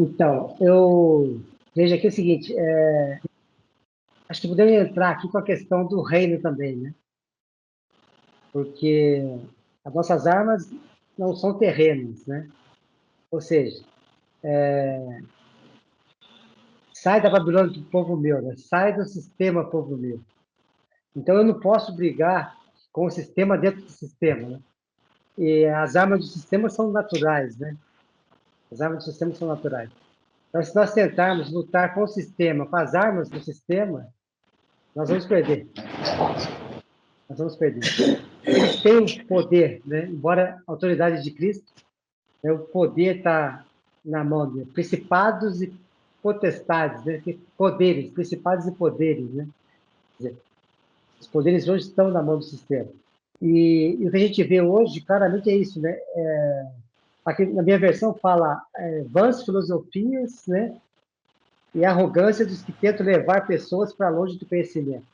Então, eu vejo aqui o seguinte, acho que podemos entrar aqui com a questão do reino também, né? Porque as nossas armas não são terrenos, né? Ou seja, sai da Babilônia do povo meu, né? Sai do sistema povo meu. Então, eu não posso brigar com o sistema dentro do sistema, né? E as armas do sistema são naturais, né? As armas do sistema são naturais. Então, se nós tentarmos lutar com o sistema, com as armas do sistema, nós vamos perder. Nós vamos perder. Eles têm o poder, né? Embora a autoridade de Cristo, né, o poder está na mão de principados e potestades, né? Poderes, principados e poderes, né? Quer dizer, os poderes hoje estão na mão do sistema. E o que a gente vê hoje, claramente, é isso, né? Aqui na minha versão fala vãs filosofias, né? E arrogância dos que tentam levar pessoas para longe do conhecimento.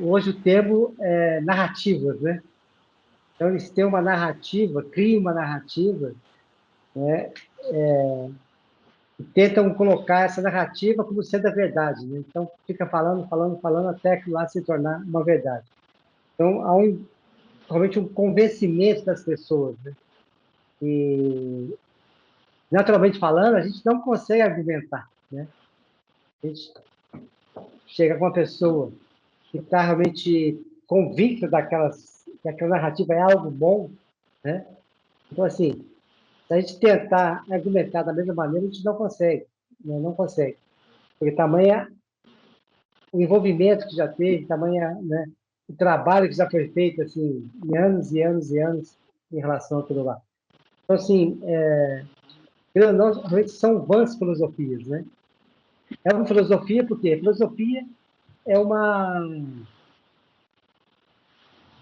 Hoje o termo é narrativas, né? Então eles têm uma narrativa, criam uma narrativa, né? E tentam colocar essa narrativa como sendo a verdade, né? Então fica falando, falando, falando até que lá se tornar uma verdade. Então há realmente um convencimento das pessoas, né? E naturalmente falando, a gente não consegue argumentar, né? A gente chega com uma pessoa que está realmente convicta que aquela narrativa é algo bom, né? Então, assim, se a gente tentar argumentar da mesma maneira, a gente não consegue, né? Não consegue. Porque tamanha o envolvimento que já teve, tamanha, né, o trabalho que já foi feito, assim, em anos e anos e anos em relação àquilo lá. Então, assim, não, realmente são vãs filosofias, né? É uma filosofia porque filosofia é uma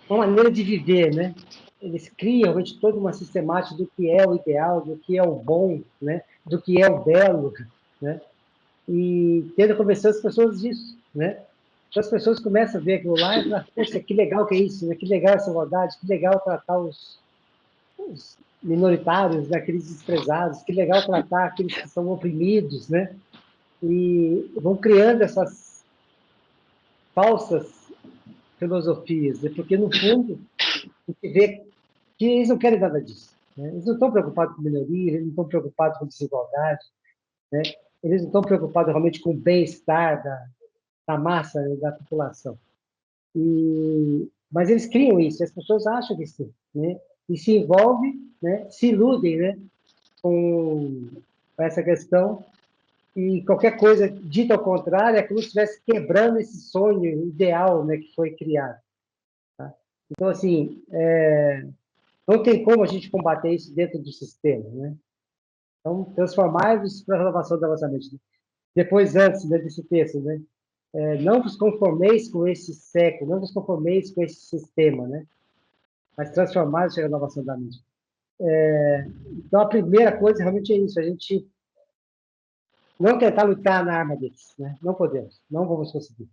maneira de viver, né? Eles criam realmente toda uma sistemática do que é o ideal, do que é o bom, né? Do que é o belo, né? E tenta convencer as pessoas disso, né? Então as pessoas começam a ver aquilo lá e falam, poxa, que legal que é isso, né? Que legal essa igualdade, que legal tratar os minoritários, né? Aqueles desprezados, que legal tratar aqueles que são oprimidos, né? E vão criando essas falsas filosofias, né? Porque no fundo a gente vê que eles não querem nada disso, né? Eles não estão preocupados com melhoria, eles não estão preocupados com desigualdade, né? Eles não estão preocupados realmente com o bem-estar da massa, né, da população. Mas eles criam isso, as pessoas acham que sim, né? E se envolvem, né? Se iludem, né? Com essa questão e qualquer coisa dita ao contrário é como se estivesse quebrando esse sonho ideal, né, que foi criado. Tá? Então, assim, não tem como a gente combater isso dentro do sistema, né? Então, transformar-vos para a renovação da vossa mente. Depois, antes, né, desse texto, né? Não vos conformeis com esse século, não vos conformeis com esse sistema, né? Mas transformar-vos para a renovação da mente. Então, a primeira coisa realmente é isso, a gente não tentar lutar na arma deles, né? Não podemos, não vamos conseguir.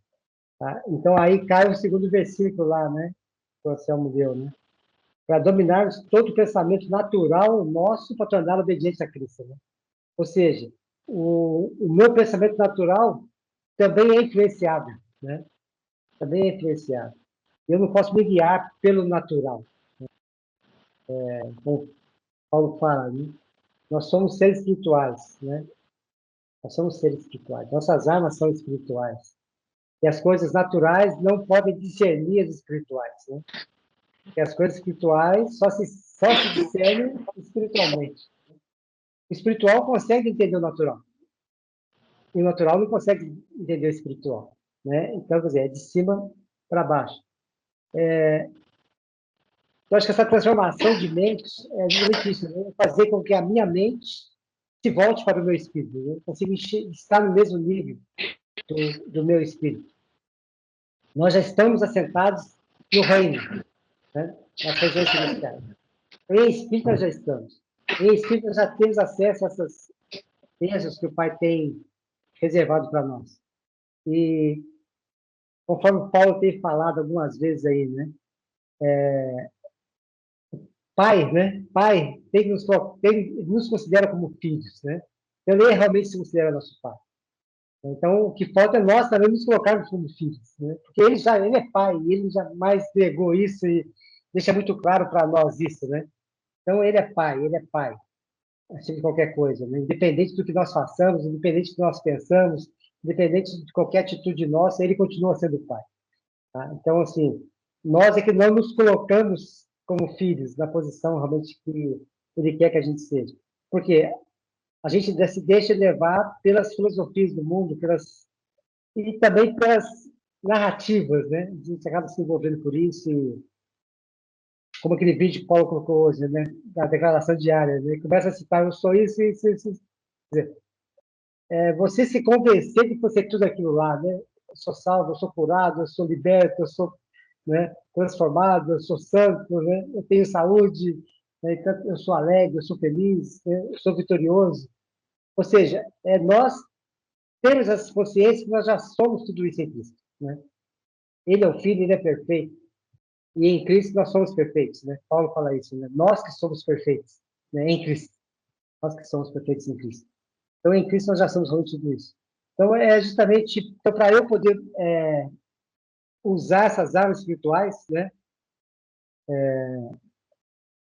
Tá? Então, aí cai o segundo versículo lá, né? Que o Anselmo deu, né? Para dominarmos todo o pensamento natural nosso para torná-lo obediente a Cristo, né? Ou seja, o meu pensamento natural também é influenciado, né? Também é influenciado. Eu não posso me guiar pelo natural, como Paulo fala, né? Nós somos seres espirituais, né? Nós somos seres espirituais. Nossas armas são espirituais. E as coisas naturais não podem discernir as espirituais, né? Porque as coisas espirituais só se discernem espiritualmente. O espiritual consegue entender o natural. E o natural não consegue entender o espiritual, né? Então, quer dizer, é de cima para baixo. Eu acho que essa transformação de mente é justamente isso, né? Fazer com que a minha mente se volte para o meu espírito, né? Consiga estar no mesmo nível do meu espírito. Nós já estamos assentados no reino, né? Nas regiões celestiais. Em espírito nós já estamos. Em espírito nós já temos acesso a essas bênçãos que o Pai tem reservado para nós. E conforme Paulo tem falado algumas vezes aí, né? Pai, né? Pai nos considera como filhos, né? Então, ele realmente se considera nosso pai. Então, o que falta é nós também nos colocarmos como filhos, né? Porque ele é pai, e ele jamais negou isso e deixa muito claro para nós isso, né? Então, ele é pai, acima de qualquer coisa, né? Independente do que nós façamos, independente do que nós pensamos, independente de qualquer atitude nossa, ele continua sendo pai, tá? Então, assim, nós é que não nos colocamos como filhos na posição realmente que ele quer que a gente seja. Porque a gente se deixa levar pelas filosofias do mundo, e também pelas narrativas, né? A gente acaba se envolvendo por isso, e, como aquele vídeo que o Paulo colocou hoje, né? Da declaração diária, né? Começa a citar, eu sou isso, isso, isso. Você se convencer de que você é tudo aquilo lá, né? Eu sou salvo, eu sou curado, eu sou liberto, eu sou, né, transformado, eu sou santo, né? Eu tenho saúde, né? Então, eu sou alegre, eu sou feliz, né? Eu sou vitorioso. Ou seja, nós temos essa consciência que nós já somos tudo isso em Cristo, né? Ele é o Filho, ele é perfeito. E em Cristo nós somos perfeitos, né? Paulo fala isso, né? Nós que somos perfeitos, né? Em Cristo. Nós que somos perfeitos em Cristo. Então, em Cristo nós já somos realmente tudo isso. Então, é justamente então, para eu poder usar essas armas espirituais, né?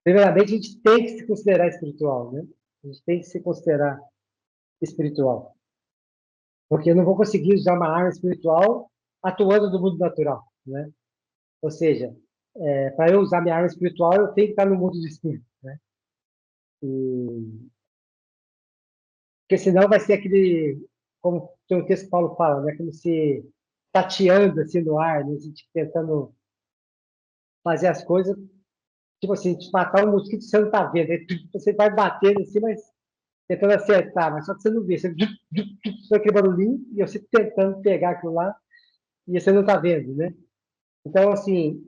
Primeiramente, a gente tem que se considerar espiritual, né? A gente tem que se considerar espiritual. Porque eu não vou conseguir usar uma arma espiritual atuando no mundo natural, né? Ou seja, para eu usar minha arma espiritual, eu tenho que estar no mundo do espírito, né? E, porque senão vai ser aquele, como tem um texto que Paulo fala, né? Como se tateando assim no ar, né? A gente tentando fazer as coisas, tipo assim, te matar um mosquito você não está vendo, né? Você vai batendo assim, mas tentando acertar, mas só que você não vê, você aquele barulhinho e você tentando pegar aquilo lá e você não está vendo, né? Então, assim,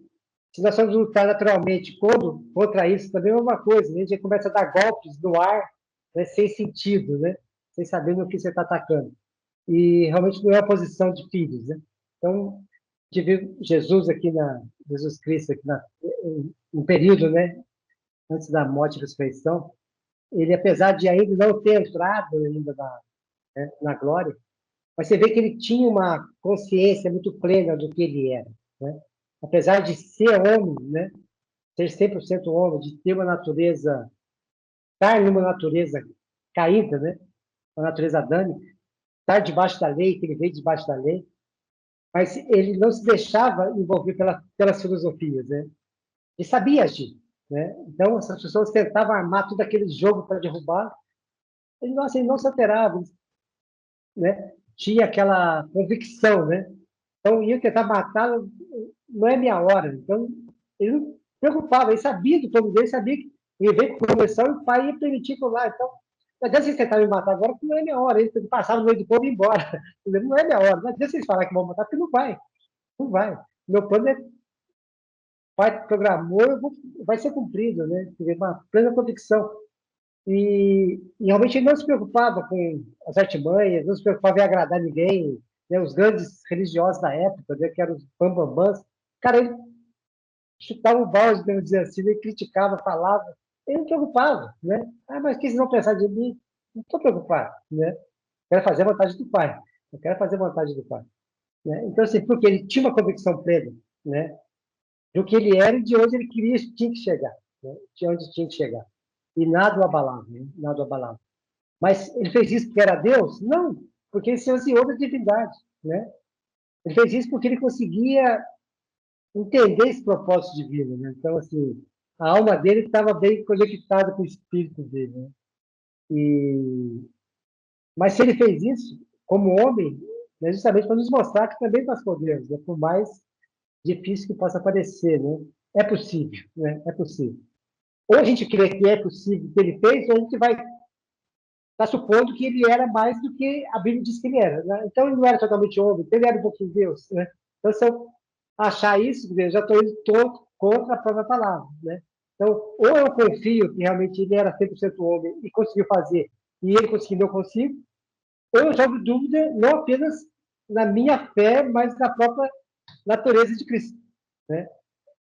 se nós formos lutar naturalmente contra isso, também é uma coisa, né? A gente começa a dar golpes no ar, né? Sem sentido, né? Sem saber no que você está atacando. E realmente não é uma posição de filhos, né? Então, a gente vê Jesus Cristo aqui no período, né? Antes da morte e ressurreição, ele, apesar de ainda não ter entrado ainda na glória, mas você vê que ele tinha uma consciência muito plena do que ele era, né? Apesar de ser homem, né? Ser 100% homem, de ter uma natureza, estar numa natureza caída, né? Uma natureza adâmica, estar debaixo da lei, que ele veio debaixo da lei, mas ele não se deixava envolver pelas filosofias, né? Ele sabia agir, né? Então, essas pessoas tentavam armar todo aquele jogo para derrubar, ele não se alterava, né? Tinha aquela convicção, né? Então, ia tentar matá-lo, não é minha hora. Então, ele não se preocupava, ele sabia do plano dele, sabia que ele veio com conversão e o pai ia permitir por lá. Então, não adianta vocês tentarem me matar agora, porque não é minha hora. Ele passava no meio do povo e ia embora. Não é minha hora. Não adianta vocês falarem que vão matar, porque não vai. Não vai. Meu plano é, o pai programou, vai ser cumprido, né? Uma plena convicção. E realmente ele não se preocupava com as artimanhas, não se preocupava em agradar ninguém, né? Os grandes religiosos da época, né? Que eram os bambambãs. Cara, ele chutava o balde, vamos dizer assim, ele criticava, falava, ele não preocupava, né? Ah, mas o que vocês vão pensar de mim? Não estou preocupado, né? Quero fazer a vontade do Pai. Eu quero fazer a vontade do Pai. Né? Então, assim, porque ele tinha uma convicção plena, né? Do que ele era e de onde ele queria, tinha que chegar, né? De onde tinha que chegar. E nada o abalava, né? Nada o abalava. Mas ele fez isso porque era Deus? Não, porque ele se ansiou da divindade, né? Ele fez isso porque ele conseguia entender esse propósito divino, né? Então, assim, a alma dele estava bem conectada com o espírito dele, né? E... Mas se ele fez isso como homem, é justamente para nos mostrar que também nós podemos, né? Por mais difícil que possa parecer, né? É possível, né? É possível. Ou a gente crê que é possível que ele fez, ou a gente vai estar supondo que ele era mais do que a Bíblia diz que ele era, né? Então ele não era totalmente homem, então ele era um pouquinho Deus, né? Então se eu achar isso, eu já estou indo todo contra a própria palavra, né? Então, ou eu confio que realmente ele era 100% homem e conseguiu fazer, e ele conseguiu, eu consigo, ou eu jogo dúvida não apenas na minha fé, mas na própria natureza de Cristo, né?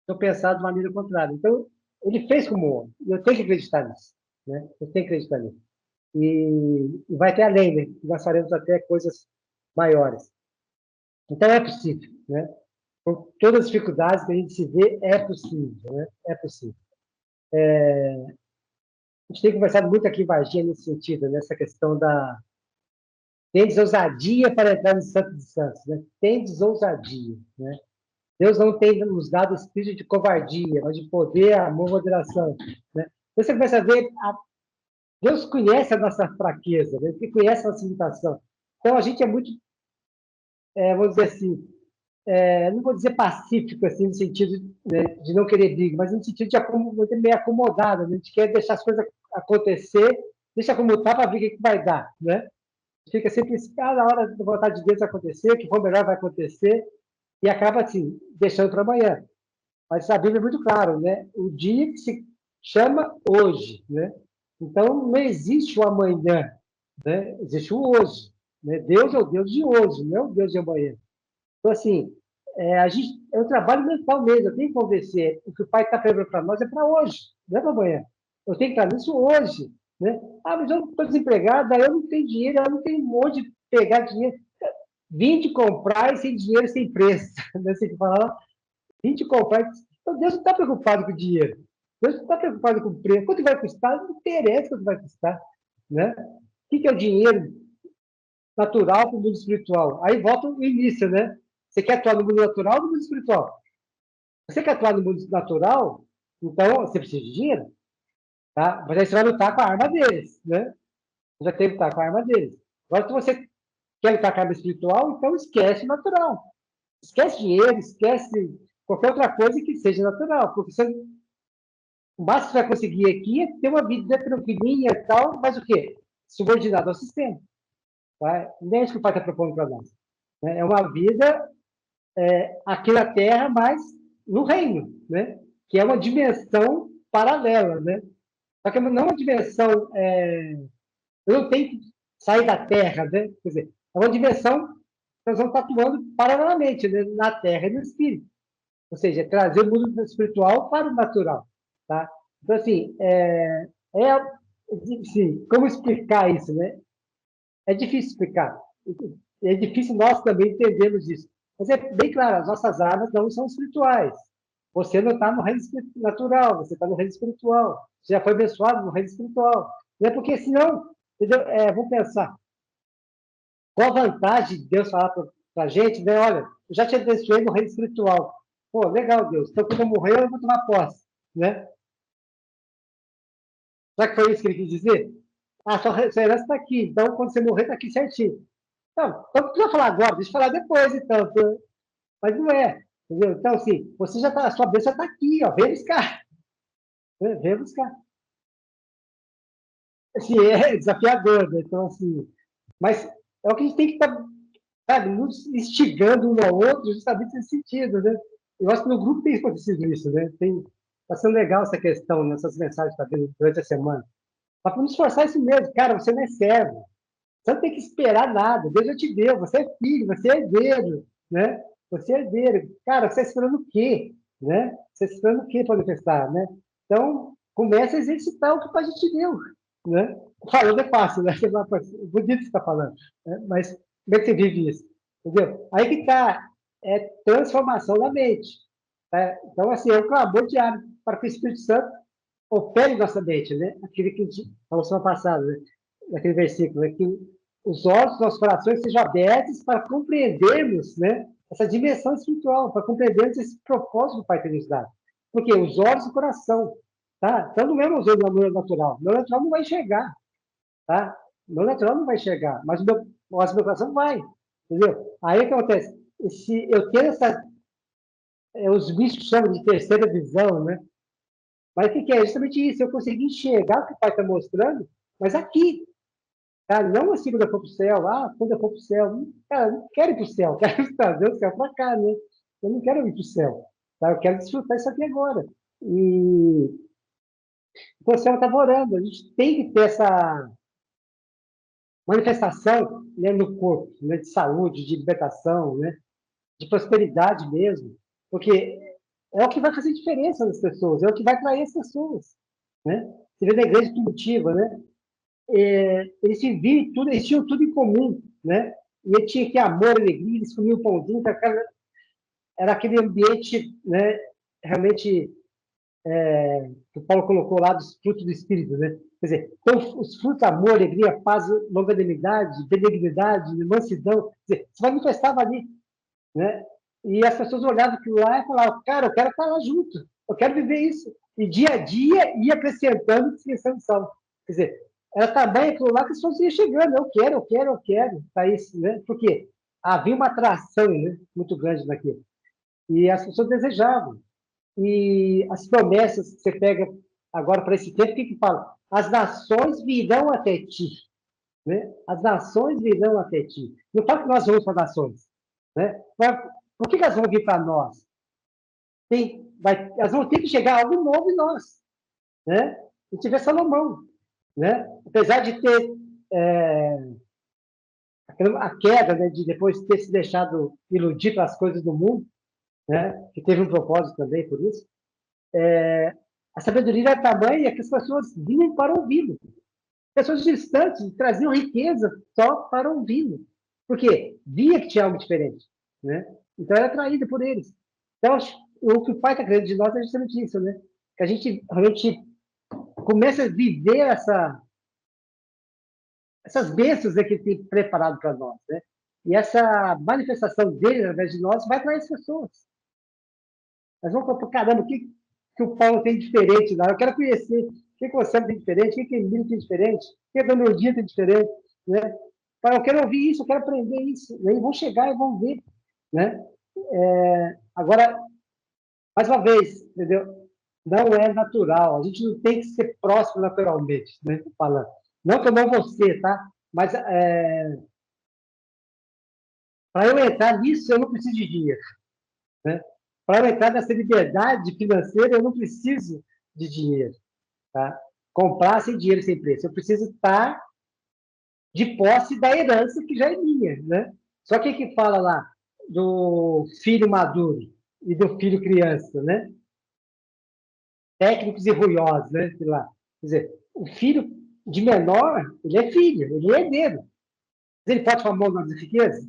Estou pensando de maneira contrária. Então, ele fez como homem, e eu tenho que acreditar nisso, né? Eu tenho que acreditar nisso. e vai até além, né? Nós faremos até coisas maiores. Então, é possível, né? Com todas as dificuldades que a gente se vê, é possível, né? É possível. A gente tem conversado muito aqui em Varginha nesse sentido, nessa questão da... Tendes ousadia para entrar no Santo dos Santos, né? Tendes ousadia, né? Deus não tem nos dado espírito de covardia, mas de poder, amor, moderação, né? Então, você começa a ver, Deus conhece a nossa fraqueza, né? Ele conhece a nossa limitação. Então, a gente é muito, vamos dizer assim, não vou dizer pacífico, assim, no sentido, né, de não querer briga, mas no sentido de meio acomodado, né? A gente quer deixar as coisas acontecer, deixa como está para ver o que vai dar, né? Fica sempre na hora da vontade de Deus acontecer, o que for melhor vai acontecer, e acaba, assim, deixando para amanhã. Mas a Bíblia é muito claro, né? O dia que se chama hoje, né? Então, não existe o amanhã, né? Existe o hoje, né? Deus é o Deus de hoje, não é o Deus de amanhã. Então, assim, é um trabalho mental mesmo. Eu tenho que convencer. O que o Pai está preparando para nós é para hoje, não é para amanhã. Eu tenho que estar nisso hoje, né? Ah, mas eu estou desempregado, aí eu não tenho dinheiro, eu não tenho um monte de pegar dinheiro. Vim de comprar e sem dinheiro, sem preço. Né? Você fala, vim de comprar. Então, Deus não está preocupado com o dinheiro. Deus não está preocupado com o preço. Quanto vai custar? Não interessa quanto vai custar. Né? O que é o dinheiro natural para o mundo espiritual? Aí volta o início, né? Você quer atuar no mundo natural ou no mundo espiritual? Você quer atuar no mundo natural, então você precisa de dinheiro, tá? Mas aí você vai lutar com a arma deles, né? Você vai ter que lutar com a arma deles. Agora, se você quer lutar com a arma espiritual, então esquece o natural. Esquece dinheiro, esquece qualquer outra coisa que seja natural, porque você, o máximo que você vai conseguir aqui é ter uma vida tranquilinha e tal, mas o quê? Subordinado ao sistema. Tá? Não é isso que o pai está propondo para nós. Né? É uma vida aqui na Terra, mas no reino, né? Que é uma dimensão paralela, né? Só que não é uma dimensão, eu não tenho que sair da Terra, né? Quer dizer, é uma dimensão que nós vamos estar atuando paralelamente, né? Na Terra e no Espírito. Ou seja, trazer o mundo espiritual para o natural, tá? Então, assim, assim, como explicar isso, né? É difícil explicar. É difícil nós também entendermos isso. Mas é bem claro, as nossas armas não são espirituais. Você não está no reino natural, você está no reino espiritual. Você já foi abençoado no reino espiritual. Não é porque senão, entendeu? Vamos pensar, qual a vantagem de Deus falar para a gente, né? Olha, eu já te abençoei no reino espiritual. Pô, legal, Deus. Então, quando eu morrer, eu vou tomar posse, né? Será que foi isso que ele quis dizer? Ah, sua herança está aqui. Então, quando você morrer, está aqui certinho. Não, então não precisa falar agora, deixa eu falar depois, então. Mas não é. Entendeu? Então, assim, você já tá, a sua bênção está aqui, ó, vem buscar. Né? Vem buscar. Assim, é desafiador, né? Então, assim, mas é o que a gente tem que estar, sabe, nos instigando um ao outro, justamente nesse sentido, né? Eu acho que no grupo tem acontecido isso, né? Está sendo legal essa questão, nessas mensagens que está vendo durante a semana. Mas vamos esforçar isso mesmo, cara, você não é servo. Você não tem que esperar nada. Deus já te deu. Você é filho, você é herdeiro, né? Você é herdeiro. Cara, você está esperando o quê? Né? Você está esperando o quê para manifestar, né? Então, começa a exercitar o que a gente te deu, né? Falando é fácil, né? Bonito que você está falando. Né? Mas como é que você vive isso? Entendeu? Aí que está, transformação da mente. Né? Então, assim, é um clamor diário para que o Espírito Santo opere nossa mente, né? Aquele que a gente falou semana passada, né? Naquele versículo, né? Que os olhos dos nossos corações sejam abertos para compreendermos, né? Essa dimensão espiritual, para compreendermos esse propósito que o Pai tem nos dado. Porque os olhos do coração, tá? Então não é os olhos da luz natural. O meu natural não vai enxergar, tá? O meu natural não vai enxergar, mas o meu coração vai, entendeu? Aí o que acontece? Se eu tenho os bichos chamam de terceira visão, né? Mas o que é? Justamente isso, eu consegui enxergar o que o pai está mostrando, mas aqui, tá? Não assim quando eu for para o céu, quando eu for para o céu, cara, eu não quero ir para o céu, quero trazer o céu para cá, né? Eu não quero ir para o céu, tá? Eu quero desfrutar isso aqui agora. E então, o céu estava orando, a gente tem que ter essa manifestação, né, no corpo, né, de saúde, de libertação, né, de prosperidade mesmo, porque é o que vai fazer diferença nas pessoas, é o que vai atrair as pessoas, né? Você vê na igreja primitiva, né? eles se viam em tudo, eles tinham tudo em comum, né? E ele tinha que amor, alegria, eles comiam pãozinho, era aquele ambiente, né? Realmente, que o Paulo colocou lá dos frutos do Espírito, né? Quer dizer, então, os frutos, amor, alegria, paz, longanimidade, benignidade, mansidão, quer dizer, se manifestava ali, né? E as pessoas olhavam aquilo lá e falavam, cara, eu quero estar lá junto, eu quero viver isso. E dia a dia ia acrescentando distinção salvo. Quer dizer, era tamanho aquilo lá que as pessoas iam chegando, eu quero, eu quero, eu quero, tá isso, né? Porque havia uma atração, né, muito grande naquilo. E as pessoas desejavam. E as promessas que você pega agora para esse tempo, o que fala? As nações virão até ti, né? As nações virão até ti. Não fala que nós vamos para as nações, né? Mas por que elas vão vir para nós? Elas vão ter que chegar algo novo em nós, né? A gente vê Salomão, né? Apesar de ter a queda, né, de depois ter se deixado iludir pelas coisas do mundo, né? Que teve um propósito também por isso. A sabedoria era tamanha que as pessoas vinham para ouvi-lo. Pessoas distantes traziam riqueza só para ouvi-lo. Por quê? Via que tinha algo diferente, né? Então era atraída por eles. Então, o que o Pai está querendo de nós é justamente isso, né? Que a gente realmente comece a viver essas bênçãos, né, que ele tem preparado para nós, né? E essa manifestação dele, através de nós, vai atrair as pessoas. Nós vamos falar, caramba, que o Paulo tem diferente lá? Eu quero conhecer. O que o Sam tem diferente? O que o Emílio tem diferente? O que a Dona Odinha tem diferente? Né? Pai, eu quero ouvir isso, eu quero aprender isso. E aí vão chegar e vão ver. Né? Agora, mais uma vez, entendeu? Não é natural. A gente não tem que ser próximo naturalmente, né? Falando. Não que eu não vou ser, tá? Mas para eu entrar nisso, eu não preciso de dinheiro. Né? Para eu entrar nessa liberdade financeira, eu não preciso de dinheiro. Tá? Comprar sem dinheiro, sem preço. Eu preciso estar de posse da herança que já é minha. Né? Só que fala lá do filho maduro e do filho criança, né? Técnicos e ruiosos, né? Sei lá. Quer dizer, o filho de menor, ele é filho, ele é herdeiro. Mas ele pode tomar mão das riquezas?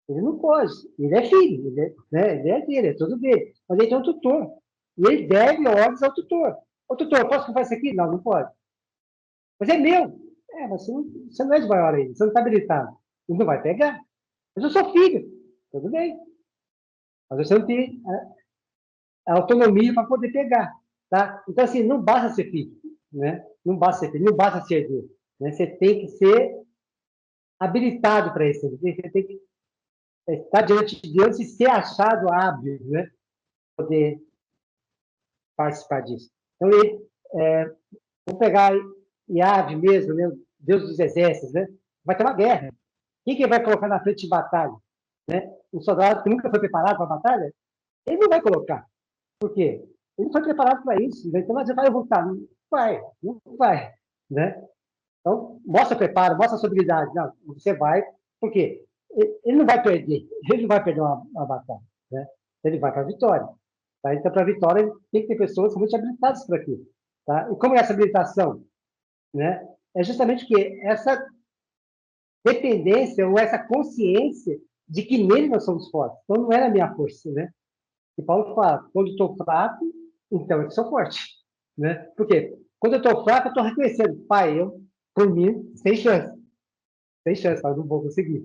Ele não pode. Ele é filho, ele é dele, é tudo dele. Mas ele tem um tutor. E ele deve ordens ao tutor. Ô, tutor, posso comprar isso aqui? Não, não pode. Mas é meu. Mas você não é de maior ainda, você não está habilitado. Ele não vai pegar. Mas eu sou filho. Tudo bem. Mas você não tem a autonomia para poder pegar. Tá? Então, assim, não basta ser filho. Né? Não basta ser filho, não basta ser herdeiro. Né? Você tem que ser habilitado para isso. Você tem que estar diante de Deus e ser achado hábil, né? Poder participar disso. Então, vamos pegar Yahvé mesmo, né? Deus dos exércitos, né? Vai ter uma guerra. Quem que vai colocar na frente de batalha? Né? Um soldado que nunca foi preparado para a batalha, ele não vai colocar. Por quê? Ele não foi preparado para isso. Né? Então, você vai voltar. Não vai, não vai. Né? Então, mostra preparo, mostra sua habilidade. Não, você vai, por quê? Ele não vai perder. Ele não vai perder uma batalha. Né? Ele vai para a vitória. Tá? Então, para a vitória, tem que ter pessoas muito habilitadas para aquilo. Tá? E como é essa habilitação? Né? É justamente que essa dependência ou essa consciência de que nele nós somos fortes. Então, não é a minha força, né? E Paulo fala, quando estou fraco, então eu sou forte, né? Por quê? Quando eu estou fraco, eu estou reconhecendo, pai, eu, por mim, sem chance, pai, não vou conseguir.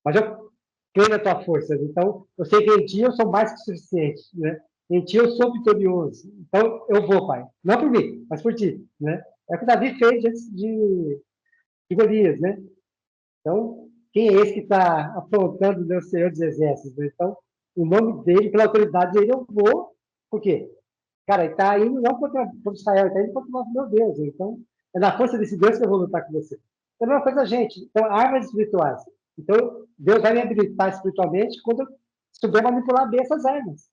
Mas eu creio na tua força, então eu sei que em ti eu sou mais que suficiente, né? Em ti eu sou vitorioso. Então eu vou, pai. Não por mim, mas por ti, né? É o que Davi fez antes de Golias, né? Então, quem é esse que está apontando o meu Senhor dos Exércitos? Né? Então, o nome dele, pela autoridade dele, eu vou. Por quê? Cara, ele está indo não contra Israel, ele está indo contra o nosso meu Deus. Então, é na força desse Deus que eu vou lutar com você. Então, é uma coisa, gente. Então, armas espirituais. Então, Deus vai me habilitar espiritualmente quando eu souber manipular bem essas armas.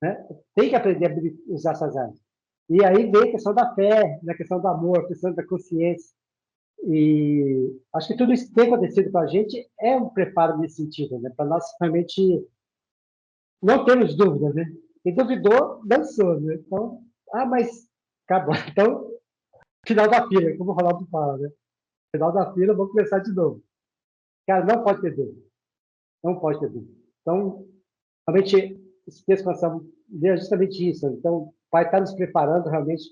Né? Tem que aprender a usar essas armas. E aí vem a questão da fé, a questão do amor, a questão da consciência. E acho que tudo isso que tem acontecido com a gente é um preparo nesse sentido, né? Para nós realmente não termos dúvidas, né? Quem duvidou, dançou, né? Então, mas acabou. Então, final da fila, como o Ronaldo fala, né? final da fila, eu vou começar de novo. Cara, não pode ter dúvida. Não pode ter dúvida. Então, realmente, esse texto que nós estamos é justamente isso. Então, vai estar nos preparando realmente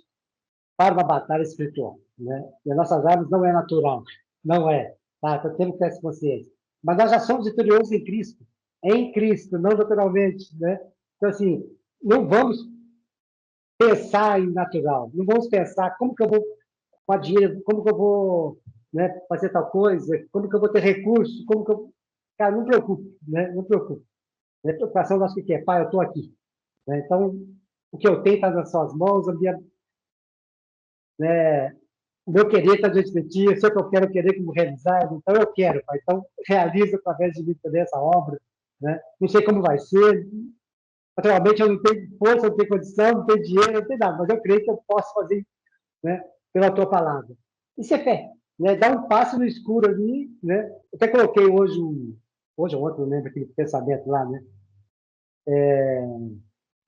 para uma batalha espiritual. Né? E as nossas armas não é natural. Não é. Tá? Então, temos que ter essa consciência. Mas nós já somos vitoriosos em Cristo. Em Cristo, não naturalmente. Né? Então, assim, não vamos pensar em natural. Não vamos pensar como que eu vou com dinheiro, como que eu vou, né, fazer tal coisa, como que eu vou ter recurso, como que eu... Cara, não preocupe, né? Não preocupe. A preocupação nossa que é, pai, eu estou aqui. Né? Então, o que eu tenho está nas suas mãos, a minha, né, o meu querer está diante de ti, eu sei que eu quero querer como realizar, então eu quero, pai. Então, realiza através de mim também essa obra. Né? Não sei como vai ser, naturalmente eu não tenho força, não tenho condição, não tenho dinheiro, não tenho nada, mas eu creio que eu posso fazer, né, pela tua palavra. Isso é fé. Né? Dar um passo no escuro ali. Né? Eu até coloquei hoje ou ontem, não lembro aquele pensamento lá, né?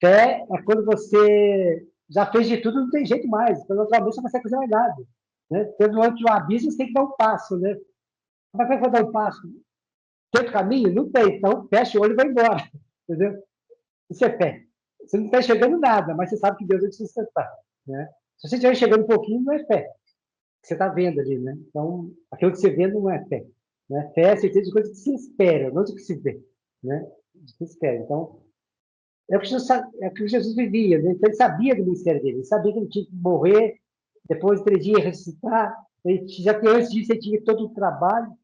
Fé é quando você já fez de tudo, não tem jeito mais. Então, naturalmente, você não consegue fazer mais nada. Né? Tendo antes um abismo, você tem que dar um passo. Né? Mas como é que eu vou dar um passo? Tem outro caminho? Não tem. Então, fecha o olho e vai embora. Entendeu? Isso é fé. Você não está enxergando nada, mas você sabe que Deus vai te sustentar. Né? Se você estiver enxergando um pouquinho, não é fé. Você está vendo ali. Né? Então, aquilo que você vê não é fé. Né? Fé é a certeza de coisa que se espera, não de que se vê. Né? De que se espera. Então, é o que Jesus vivia, né? Então ele sabia do ministério dele, ele sabia que ele tinha que morrer, depois de 3 dias ressuscitar, ele, já que antes disso ele tinha todo o trabalho,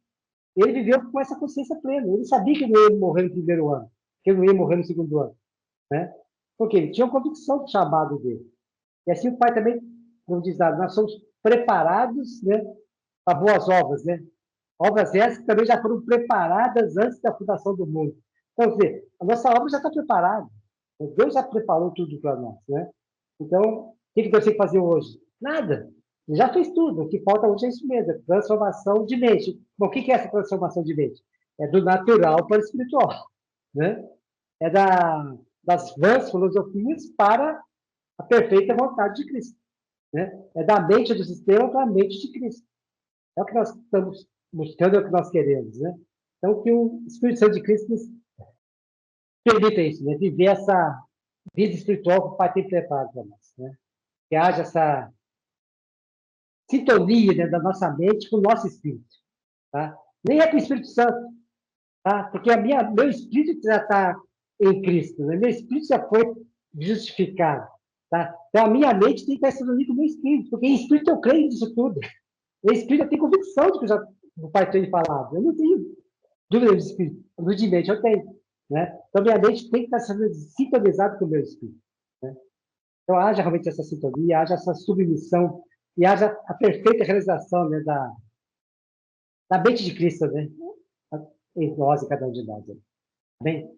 ele viveu com essa consciência plena, ele sabia que ele não ia morrer no primeiro ano, que ele não ia morrer no segundo ano, né? Porque ele tinha uma convicção do chamado dele. E assim o Pai também, como diz lá, nós somos preparados, né, para boas obras, né? Obras essas que também já foram preparadas antes da fundação do mundo. Então, quer dizer, a nossa obra já está preparada. Deus já preparou tudo para nós. Né? Então, o que Deus tem que fazer hoje? Nada. Ele já fez tudo. O que falta hoje é isso mesmo, é transformação de mente. Bom, o que é essa transformação de mente? É do natural para o espiritual. Né? É das vãs filosofias para a perfeita vontade de Cristo. Né? É da mente do sistema para a mente de Cristo. É o que nós estamos buscando, é o que nós queremos. Né? Então, que o Espírito Santo de Cristo nos permita isso, né? Viver essa vida espiritual que o Pai tem preparado para nós. Né? Que haja essa sintonia, né, da nossa mente com o nosso espírito. Tá? Nem é com o Espírito Santo, tá? Porque meu espírito já está em Cristo, né? Meu espírito já foi justificado. Tá? Então a minha mente tem que estar sintonia com o meu espírito, porque em espírito eu creio nisso tudo. Em espírito eu tenho convicção de que o Pai tem falado. Eu não tenho dúvida de espírito, de mente eu tenho. Né? Então minha mente tem que estar sendo sintonizada com o meu espírito. Né? Então, haja realmente essa sintonia, haja essa submissão e haja a perfeita realização, né, da mente de Cristo, né, em nós e cada um de nós. Né? Bem,